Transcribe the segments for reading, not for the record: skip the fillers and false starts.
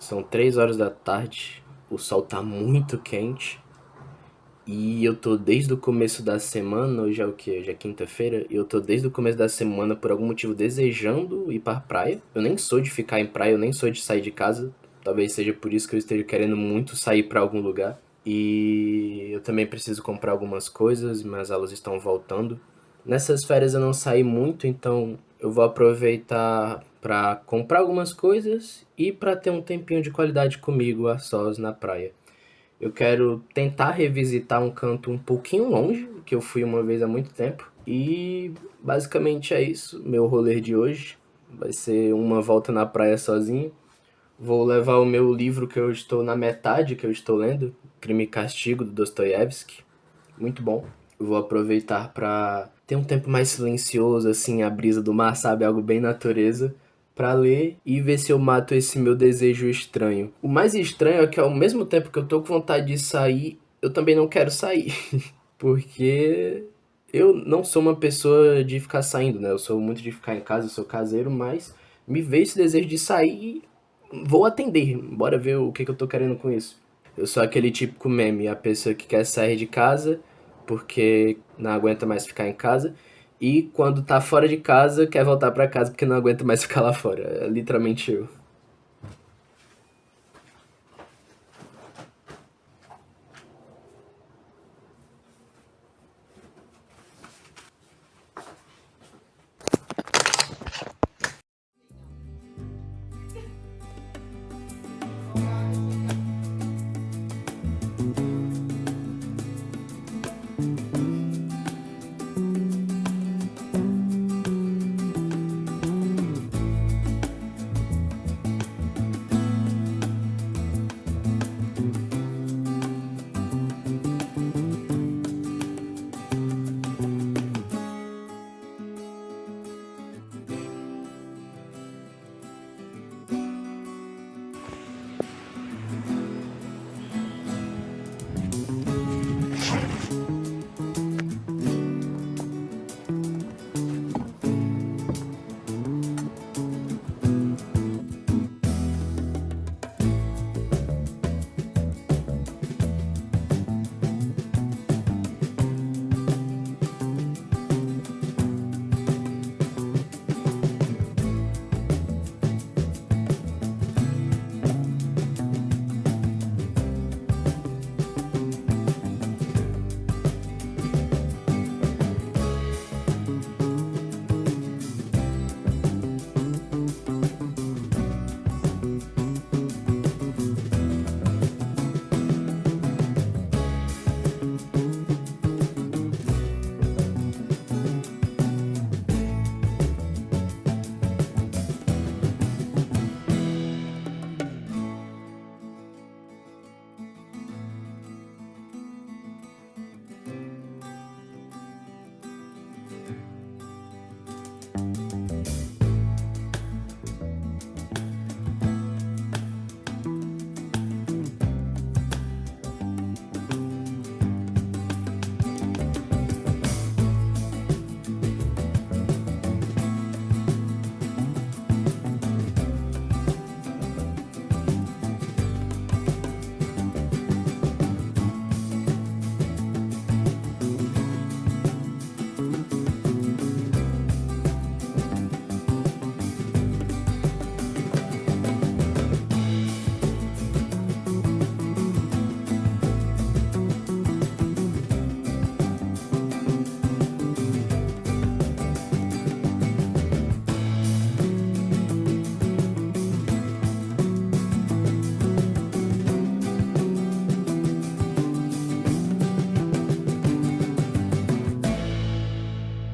São 3 horas da tarde, o sol tá muito quente e eu tô desde o começo da semana, hoje é o que? Hoje é quinta-feira, e eu tô desde o começo da semana por algum motivo desejando ir pra praia. Eu nem sou de ficar em praia, eu nem sou de sair de casa, talvez seja por isso que eu esteja querendo muito sair pra algum lugar. E eu também preciso comprar algumas coisas, mas elas estão voltando. Nessas férias eu não saí muito, então eu vou aproveitar pra comprar algumas coisas e pra ter um tempinho de qualidade comigo a sós na praia. Eu quero tentar revisitar um canto um pouquinho longe, que eu fui uma vez há muito tempo. E basicamente é isso, meu rolê de hoje. Vai ser uma volta na praia sozinho. Vou levar o meu livro que eu estou na metade, que eu estou lendo, Crime e Castigo, do Dostoiévski. Muito bom. Eu vou aproveitar para ter um tempo mais silencioso, assim, a brisa do mar, sabe? Algo bem natureza, para ler e ver se eu mato esse meu desejo estranho. O mais estranho é que ao mesmo tempo que eu tô com vontade de sair, eu também não quero sair. Porque eu não sou uma pessoa de ficar saindo, né? Eu sou muito de ficar em casa, eu sou caseiro, mas me veio esse desejo de sair e vou atender. Bora ver o que eu tô querendo com isso. Eu sou aquele típico meme, a pessoa que quer sair de casa porque não aguenta mais ficar em casa e quando tá fora de casa quer voltar pra casa porque não aguenta mais ficar lá fora. É literalmente eu.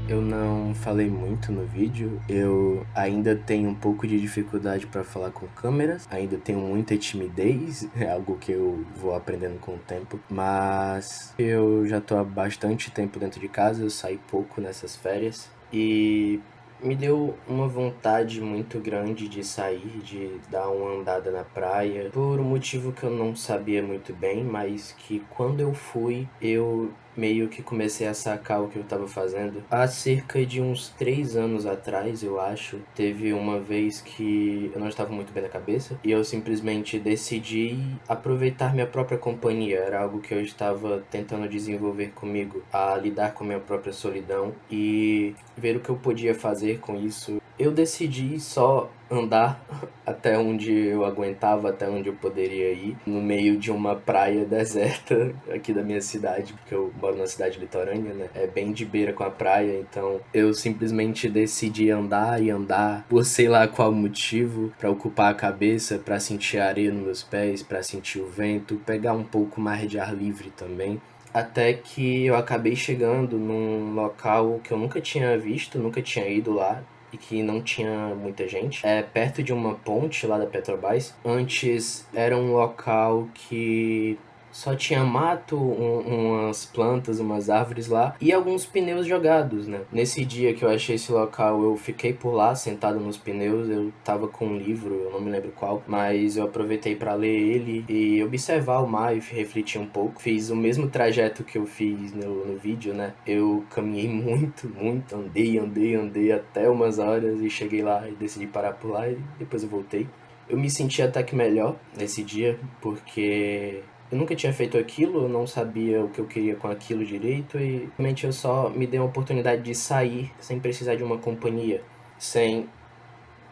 Eu não falei muito no vídeo, eu ainda tenho um pouco de dificuldade para falar com câmeras, ainda tenho muita timidez, é algo que eu vou aprendendo com o tempo, mas eu já tô há bastante tempo dentro de casa, eu saí pouco nessas férias e me deu uma vontade muito grande de sair, de dar uma andada na praia, por um motivo que eu não sabia muito bem, mas que quando eu fui, eu meio que comecei a sacar o que eu tava fazendo. Há cerca de uns 3 anos atrás, eu acho, teve uma vez que eu não estava muito bem na cabeça e eu simplesmente decidi aproveitar minha própria companhia. Era algo que eu estava tentando desenvolver comigo, a lidar com minha própria solidão e ver o que eu podia fazer com isso. Eu decidi só andar até onde eu aguentava, até onde eu poderia ir, no meio de uma praia deserta aqui da minha cidade, porque eu moro na cidade litorânea, né? É bem de beira com a praia, então eu simplesmente decidi andar e andar por sei lá qual motivo, para ocupar a cabeça, para sentir a areia nos meus pés, para sentir o vento, pegar um pouco mais de ar livre também. Até que eu acabei chegando num local que eu nunca tinha visto, nunca tinha ido lá e que não tinha muita gente. É perto de uma ponte lá da Petrobras. Antes era um local que só tinha mato, umas plantas, umas árvores lá e alguns pneus jogados, né? Nesse dia que eu achei esse local, eu fiquei por lá, sentado nos pneus. Eu tava com um livro, eu não me lembro qual, mas eu aproveitei para ler ele e observar o mar e refletir um pouco. Fiz o mesmo trajeto que eu fiz no vídeo, né? Eu caminhei muito, andei até umas horas e cheguei lá e decidi parar por lá e depois eu voltei. Eu me senti até que melhor nesse dia, porque eu nunca tinha feito aquilo, eu não sabia o que eu queria com aquilo direito e realmente eu só me dei uma oportunidade de sair sem precisar de uma companhia, sem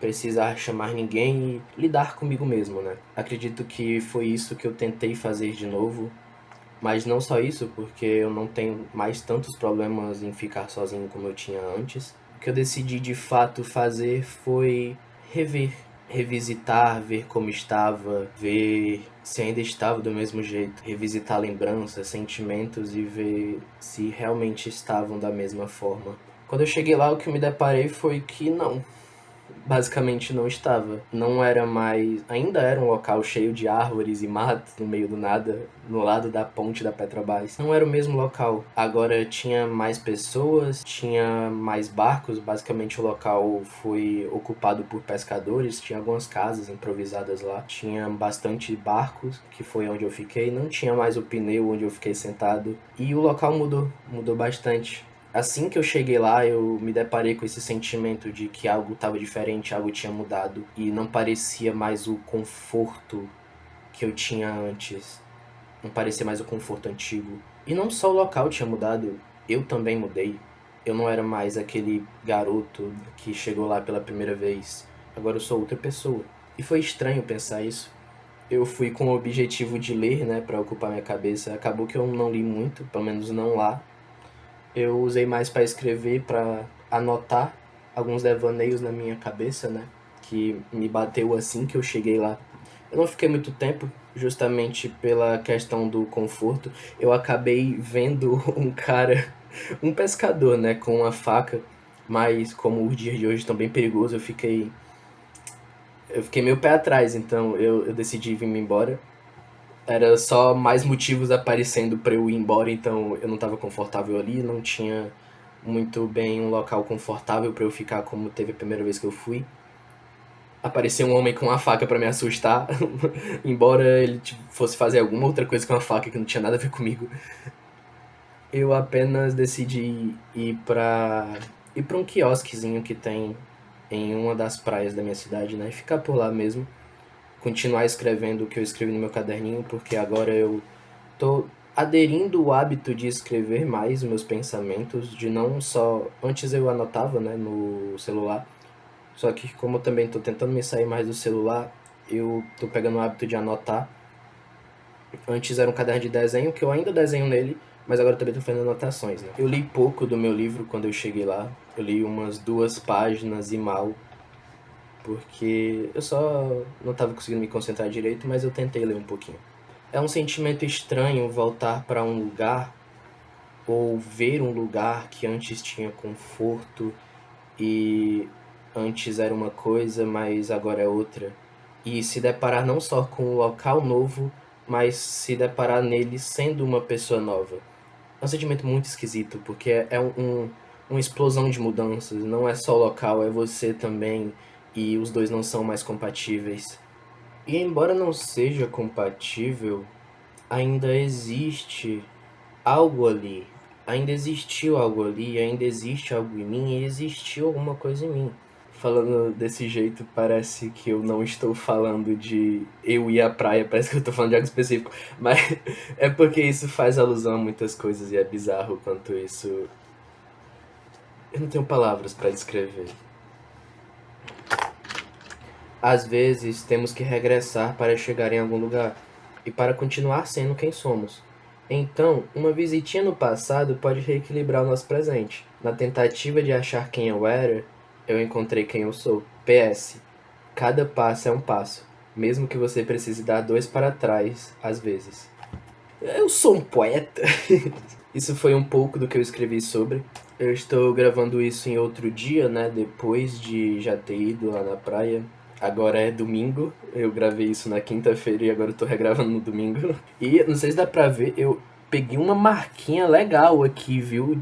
precisar chamar ninguém e lidar comigo mesmo, né? Acredito que foi isso que eu tentei fazer de novo, mas não só isso, porque eu não tenho mais tantos problemas em ficar sozinho como eu tinha antes. O que eu decidi de fato fazer foi rever, revisitar, ver como estava, ver se ainda estava do mesmo jeito, revisitar lembranças, sentimentos e ver se realmente estavam da mesma forma. Quando eu cheguei lá, o que eu me deparei foi que não, basicamente não estava. Não era mais. Ainda era um local cheio de árvores e matos no meio do nada, no lado da ponte da Petrobras. Não era o mesmo local. Agora tinha mais pessoas, tinha mais barcos. Basicamente o local foi ocupado por pescadores. Tinha algumas casas improvisadas lá. Tinha bastante barcos, que foi onde eu fiquei. Não tinha mais o pneu onde eu fiquei sentado. E o local mudou bastante. Assim que eu cheguei lá, eu me deparei com esse sentimento de que algo estava diferente, algo tinha mudado e não parecia mais o conforto que eu tinha antes. Não parecia mais o conforto antigo. E não só o local tinha mudado, eu também mudei. Eu não era mais aquele garoto que chegou lá pela primeira vez. Agora eu sou outra pessoa. E foi estranho pensar isso. Eu fui com o objetivo de ler, né, para ocupar minha cabeça. Acabou que eu não li muito, pelo menos não lá. Eu usei mais para escrever, para anotar alguns devaneios na minha cabeça, né? Que me bateu assim que eu cheguei lá. Eu não fiquei muito tempo, justamente pela questão do conforto. Eu acabei vendo um cara, um pescador, né, com uma faca, mas como os dias de hoje estão bem perigosos, eu fiquei meio pé atrás, então eu decidi vir me embora. Era só mais motivos aparecendo para eu ir embora, então eu não estava confortável ali, não tinha muito bem um local confortável para eu ficar como teve a primeira vez que eu fui. Apareceu um homem com uma faca para me assustar, embora ele fosse fazer alguma outra coisa com a faca que não tinha nada a ver comigo. Eu apenas decidi ir para um quiosquezinho que tem em uma das praias da minha cidade, né? E ficar por lá mesmo, continuar escrevendo o que eu escrevi no meu caderninho, porque agora eu tô aderindo o hábito de escrever mais meus pensamentos, de não só. Antes eu anotava, né, no celular, só que como eu também tô tentando me sair mais do celular, eu tô pegando o hábito de anotar. Antes era um caderno de desenho, que eu ainda desenho nele, mas agora eu também tô fazendo anotações, né? Eu li pouco do meu livro quando eu cheguei lá, eu li umas 2 páginas e mal, porque eu só não tava conseguindo me concentrar direito, mas eu tentei ler um pouquinho. É um sentimento estranho voltar para um lugar ou ver um lugar que antes tinha conforto e antes era uma coisa, mas agora é outra. E se deparar não só com um local novo, mas se deparar nele sendo uma pessoa nova. É um sentimento muito esquisito, porque é uma explosão de mudanças. Não é só o local, é você também. E os dois não são mais compatíveis. E embora não seja compatível, ainda existe algo ali, ainda existiu algo ali, ainda existe algo em mim e existiu alguma coisa em mim. Falando desse jeito, parece que eu não estou falando de eu ir à praia, parece que eu estou falando de algo específico. Mas é porque isso faz alusão a muitas coisas e é bizarro o quanto isso. Eu não tenho palavras para descrever. Às vezes temos que regressar para chegar em algum lugar e para continuar sendo quem somos. Então, uma visitinha no passado pode reequilibrar o nosso presente. Na tentativa de achar quem eu era, eu encontrei quem eu sou. PS. Cada passo é um passo, mesmo que você precise dar 2 para trás, às vezes. Eu sou um poeta. Isso foi um pouco do que eu escrevi sobre. Eu estou gravando isso em outro dia, né? Depois de já ter ido lá na praia. Agora é domingo. Eu gravei isso na quinta-feira e agora eu tô regravando no domingo. E não sei se dá pra ver, eu peguei uma marquinha legal aqui, viu?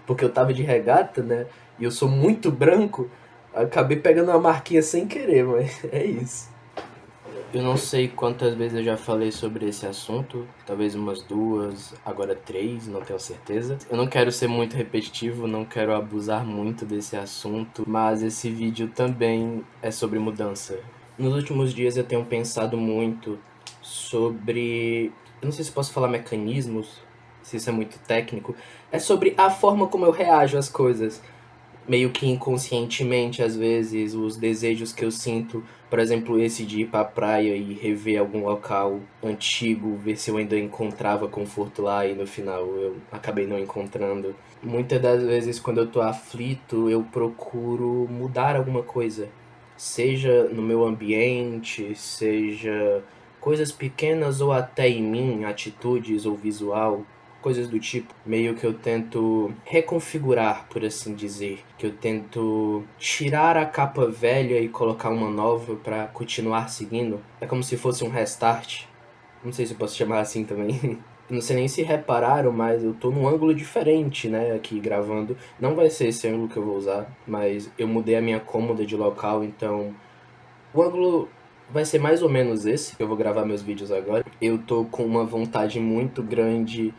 Porque eu tava de regata, né? E eu sou muito branco. Acabei pegando uma marquinha sem querer, mas é isso. Eu não sei quantas vezes eu já falei sobre esse assunto, talvez umas 2, agora 3, não tenho certeza. Eu não quero ser muito repetitivo, não quero abusar muito desse assunto, mas esse vídeo também é sobre mudança. Nos últimos dias eu tenho pensado muito sobre, eu não sei se posso falar mecanismos, se isso é muito técnico, é sobre a forma como eu reajo às coisas. Meio que inconscientemente, às vezes, os desejos que eu sinto, por exemplo, esse de ir pra praia e rever algum local antigo, ver se eu ainda encontrava conforto lá e no final eu acabei não encontrando. Muitas das vezes, quando eu tô aflito, eu procuro mudar alguma coisa, seja no meu ambiente, seja coisas pequenas ou até em mim, atitudes ou visual, coisas do tipo. Meio que eu tento reconfigurar, por assim dizer, que eu tento tirar a capa velha e colocar uma nova pra continuar seguindo. É como se fosse um restart. Não sei se eu posso chamar assim também. Não sei nem se repararam, mas eu tô num ângulo diferente, né, aqui gravando. Não vai ser esse ângulo que eu vou usar, mas eu mudei a minha cômoda de local, então o ângulo vai ser mais ou menos esse, que eu vou gravar meus vídeos agora. Eu tô com uma vontade muito grande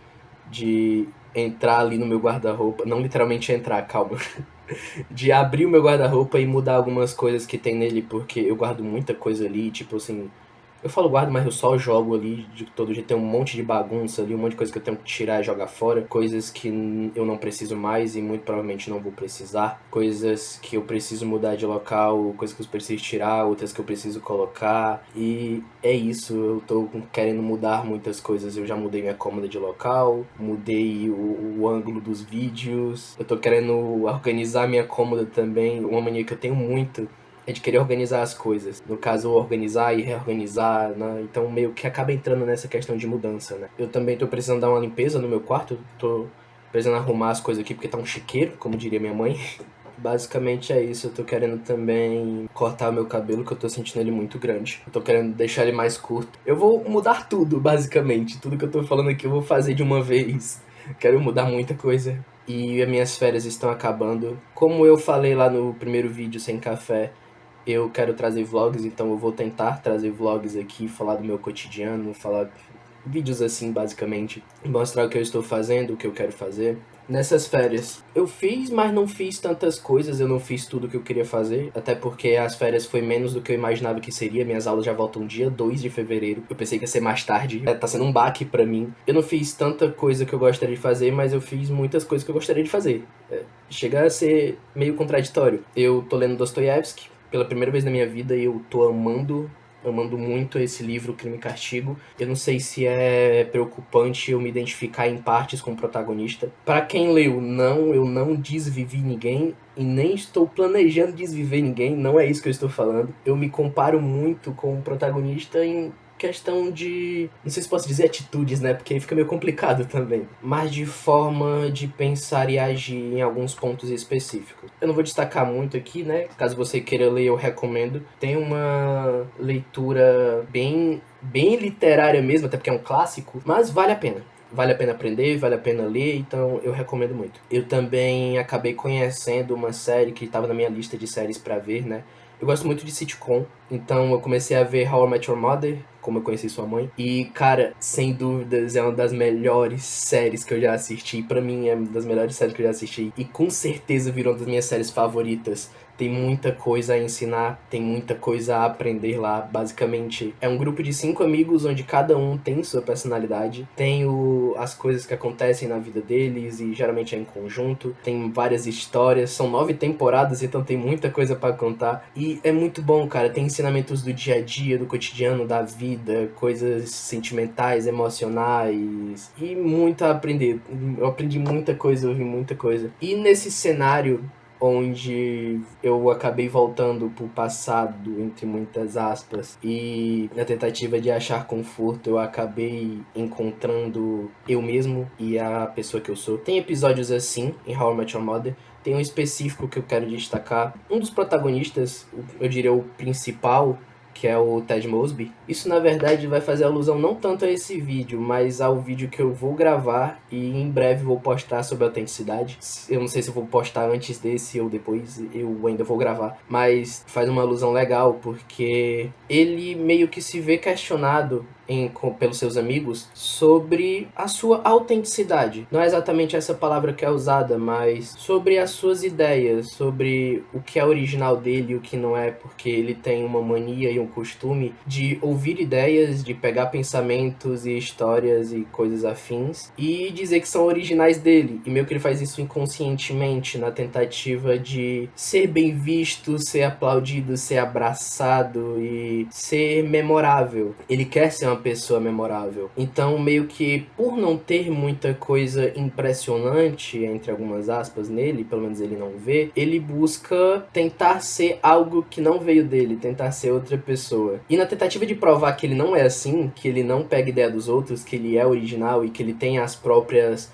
de entrar ali no meu guarda-roupa, não literalmente entrar, calma, de abrir o meu guarda-roupa e mudar algumas coisas que tem nele, porque eu guardo muita coisa ali, tipo assim, eu falo guardo, mas eu só jogo ali de todo jeito, tem um monte de bagunça ali, um monte de coisa que eu tenho que tirar e jogar fora, coisas que eu não preciso mais e muito provavelmente não vou precisar, coisas que eu preciso mudar de local, coisas que eu preciso tirar, outras que eu preciso colocar, e é isso, eu tô querendo mudar muitas coisas, eu já mudei minha cômoda de local, mudei o ângulo dos vídeos, eu tô querendo organizar minha cômoda também, uma mania que eu tenho muito é de querer organizar as coisas. No caso, organizar e reorganizar, né? Então meio que acaba entrando nessa questão de mudança, né? Eu também tô precisando dar uma limpeza no meu quarto, tô precisando arrumar as coisas aqui porque tá um chiqueiro, como diria minha mãe. Basicamente é isso, eu tô querendo também cortar o meu cabelo, que eu tô sentindo ele muito grande. Eu tô querendo deixar ele mais curto. Eu vou mudar tudo, basicamente. Tudo que eu tô falando aqui eu vou fazer de uma vez. Quero mudar muita coisa. E as minhas férias estão acabando. Como eu falei lá no primeiro vídeo sem café, eu quero trazer vlogs, então eu vou tentar trazer vlogs aqui, falar do meu cotidiano, falar vídeos assim, basicamente, mostrar o que eu estou fazendo, o que eu quero fazer. Nessas férias, eu fiz, mas não fiz tantas coisas, eu não fiz tudo que eu queria fazer, até porque as férias foi menos do que eu imaginava que seria, minhas aulas já voltam dia 2 de fevereiro, eu pensei que ia ser mais tarde, tá sendo um baque pra mim. Eu não fiz tanta coisa que eu gostaria de fazer, mas eu fiz muitas coisas que eu gostaria de fazer. Chega a ser meio contraditório. Eu tô lendo Dostoiévski, pela primeira vez na minha vida e eu tô amando muito esse livro, Crime e Castigo. Eu não sei se é preocupante eu me identificar em partes com o protagonista. Pra quem leu, não, eu não desvivi ninguém e nem estou planejando desviver ninguém, não é isso que eu estou falando. Eu me comparo muito com o protagonista em questão de, não sei se posso dizer atitudes, né, porque aí fica meio complicado também, mas de forma de pensar e agir em alguns pontos específicos. Eu não vou destacar muito aqui, né, caso você queira ler eu recomendo. Tem uma leitura bem literária mesmo, até porque é um clássico, mas vale a pena. vale a pena aprender, vale a pena ler, então eu recomendo muito. Eu também acabei conhecendo uma série que estava na minha lista de séries pra ver, né? Eu gosto muito de sitcom, então eu comecei a ver How I Met Your Mother, como eu conheci sua mãe. E, cara, sem dúvidas é uma das melhores séries que eu já assisti. Pra mim é uma das melhores séries que eu já assisti. E com certeza virou uma das minhas séries favoritas. Tem muita coisa a ensinar, tem muita coisa a aprender lá. Basicamente, é um grupo de 5 amigos onde cada um tem sua personalidade. Tem as coisas que acontecem na vida deles e geralmente é em conjunto. Tem várias histórias, são 9 temporadas, então tem muita coisa pra contar. E é muito bom, cara. Tem ensinamentos do dia a dia, do cotidiano, da vida, coisas sentimentais, emocionais e muito a aprender. Eu aprendi muita coisa, eu vi muita coisa. E nesse cenário onde eu acabei voltando pro passado, entre muitas aspas, e na tentativa de achar conforto, eu acabei encontrando eu mesmo e a pessoa que eu sou. Tem episódios assim em How I Met Your Mother. Tem um específico que eu quero destacar. Um dos protagonistas, eu diria o principal, que é o Ted Mosby. Isso, na verdade, vai fazer alusão não tanto a esse vídeo, mas ao vídeo que eu vou gravar e em breve vou postar sobre autenticidade. Eu não sei se eu vou postar antes desse ou depois, eu ainda vou gravar. Mas faz uma alusão legal, porque ele meio que se vê questionado pelos seus amigos sobre a sua autenticidade. Não é exatamente essa palavra que é usada, mas sobre as suas ideias, sobre o que é original dele e o que não é, porque ele tem uma mania e um costume de ouvir ideias, de pegar pensamentos e histórias e coisas afins e dizer que são originais dele. E meio que ele faz isso inconscientemente na tentativa de ser bem visto, ser aplaudido, ser abraçado e ser memorável. Ele quer ser uma pessoa memorável. Então, meio que por não ter muita coisa impressionante, entre algumas aspas, nele, pelo menos ele não vê, ele busca tentar ser algo que não veio dele, tentar ser outra pessoa. E na tentativa de provar que ele não é assim, que ele não pega ideia dos outros, que ele é original e que ele tem as próprias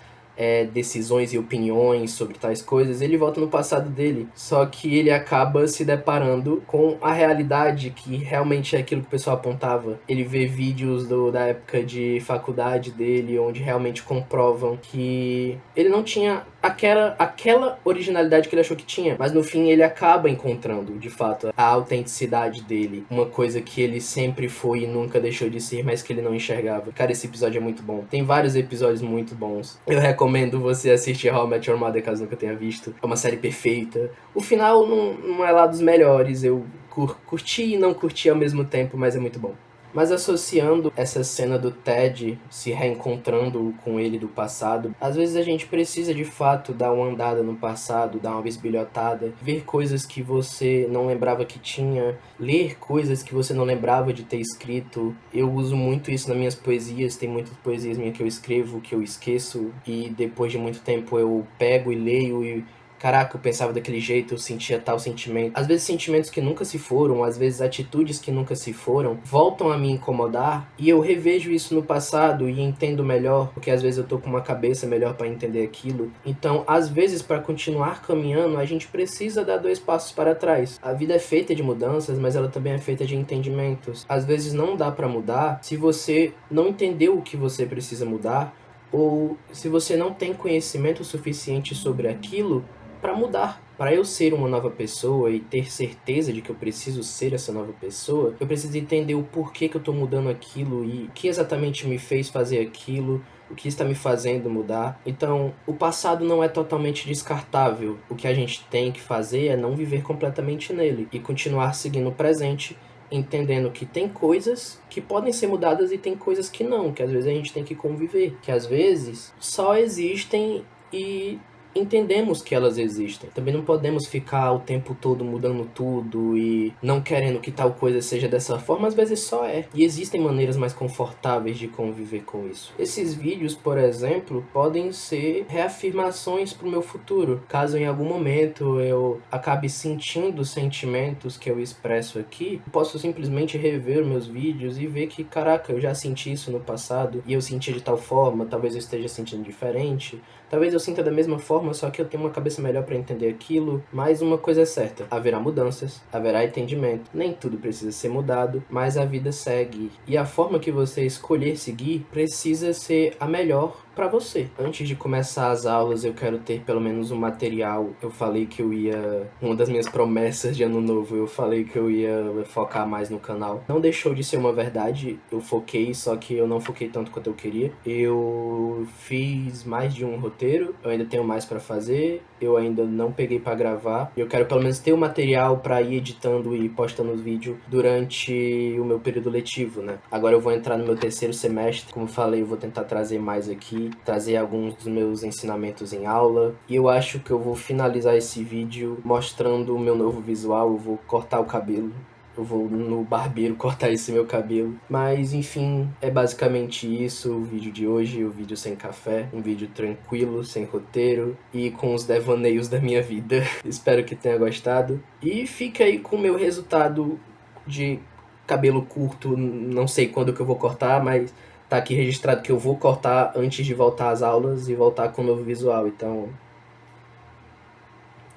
decisões e opiniões sobre tais coisas, ele volta no passado dele. Só que ele acaba se deparando com a realidade que realmente é aquilo que o pessoal apontava. Ele vê vídeos da época de faculdade dele, onde realmente comprovam que ele não tinha aquela originalidade que ele achou que tinha, mas no fim ele acaba encontrando, de fato, a autenticidade dele, uma coisa que ele sempre foi e nunca deixou de ser, mas que ele não enxergava. Cara, esse episódio é muito bom. Tem vários episódios muito bons. Eu recomendo você assistir How I Met Your Mother, caso nunca tenha visto. É uma série perfeita. O final não é lá dos melhores, eu curti e não curti ao mesmo tempo, mas é muito bom. Mas associando essa cena do Ted se reencontrando com ele do passado, às vezes a gente precisa de fato dar uma andada no passado, dar uma bisbilhotada, ver coisas que você não lembrava que tinha, ler coisas que você não lembrava de ter escrito. Eu uso muito isso nas minhas poesias, tem muitas poesias minhas que eu escrevo, que eu esqueço, e depois de muito tempo eu pego e leio e caraca, eu pensava daquele jeito, eu sentia tal sentimento. Às vezes sentimentos que nunca se foram, às vezes atitudes que nunca se foram, voltam a me incomodar e eu revejo isso no passado e entendo melhor, porque às vezes eu tô com uma cabeça melhor para entender aquilo. Então, às vezes, para continuar caminhando, a gente precisa dar 2 passos para trás. A vida é feita de mudanças, mas ela também é feita de entendimentos. Às vezes não dá para mudar se você não entendeu o que você precisa mudar, ou se você não tem conhecimento suficiente sobre aquilo para mudar. Para eu ser uma nova pessoa e ter certeza de que eu preciso ser essa nova pessoa, eu preciso entender o porquê que eu tô mudando aquilo e o que exatamente me fez fazer aquilo, o que está me fazendo mudar. Então, o passado não é totalmente descartável. O que a gente tem que fazer é não viver completamente nele e continuar seguindo o presente, entendendo que tem coisas que podem ser mudadas e tem coisas que não, que às vezes a gente tem que conviver, que às vezes só existem e entendemos que elas existem. Também não podemos ficar o tempo todo mudando tudo e não querendo que tal coisa seja dessa forma, às vezes só é. E existem maneiras mais confortáveis de conviver com isso. Esses vídeos, por exemplo, podem ser reafirmações para o meu futuro. Caso em algum momento eu acabe sentindo sentimentos que eu expresso aqui, posso simplesmente rever meus vídeos e ver que, caraca, eu já senti isso no passado e eu senti de tal forma, talvez eu esteja sentindo diferente. Talvez eu sinta da mesma forma, só que eu tenho uma cabeça melhor para entender aquilo. Mas uma coisa é certa, haverá mudanças, haverá entendimento. Nem tudo precisa ser mudado, mas a vida segue. E a forma que você escolher seguir precisa ser a melhor pra você. Antes de começar as aulas, eu quero ter pelo menos um material. Eu falei que eu ia... Uma das minhas promessas de ano novo, eu falei que eu ia focar mais no canal. Não deixou de ser uma verdade, eu foquei, só que eu não foquei tanto quanto eu queria. Eu fiz mais de um roteiro, eu ainda tenho mais pra fazer, eu ainda não peguei pra gravar. Eu quero pelo menos ter o material pra ir editando e postando os vídeos durante o meu período letivo, né? Agora eu vou entrar no meu terceiro semestre, como eu falei, eu vou tentar trazer mais aqui, trazer alguns dos meus ensinamentos em aula. E eu acho que eu vou finalizar esse vídeo mostrando o meu novo visual, eu vou cortar o cabelo. Eu vou no barbeiro cortar esse meu cabelo. Mas, enfim, é basicamente isso o vídeo de hoje, o vídeo sem café. Um vídeo tranquilo, sem roteiro e com os devaneios da minha vida. Espero que tenha gostado. E fica aí com o meu resultado de cabelo curto. Não sei quando que eu vou cortar, mas tá aqui registrado que eu vou cortar antes de voltar às aulas e voltar com o novo visual. Então,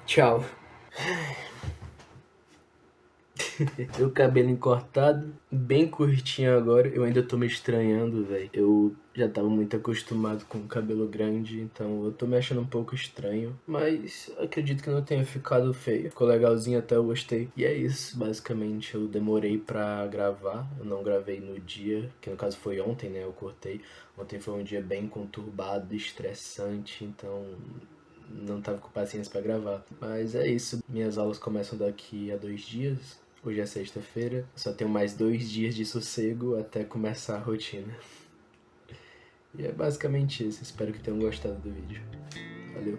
tchau. Meu cabelo cortado, bem curtinho agora. Eu ainda tô me estranhando, velho. Eu já tava muito acostumado com o cabelo grande, então eu tô me achando um pouco estranho. Mas acredito que não tenha ficado feio. Ficou legalzinho, até eu gostei. E é isso, basicamente. Eu demorei pra gravar. Eu não gravei no dia, que no caso foi ontem, né? Eu cortei. Ontem foi um dia bem conturbado, estressante, então não tava com paciência pra gravar. Mas é isso. Minhas aulas começam daqui a 2 dias. Hoje é sexta-feira. Só tenho mais 2 dias de sossego até começar a rotina. E é basicamente isso. Espero que tenham gostado do vídeo. Valeu.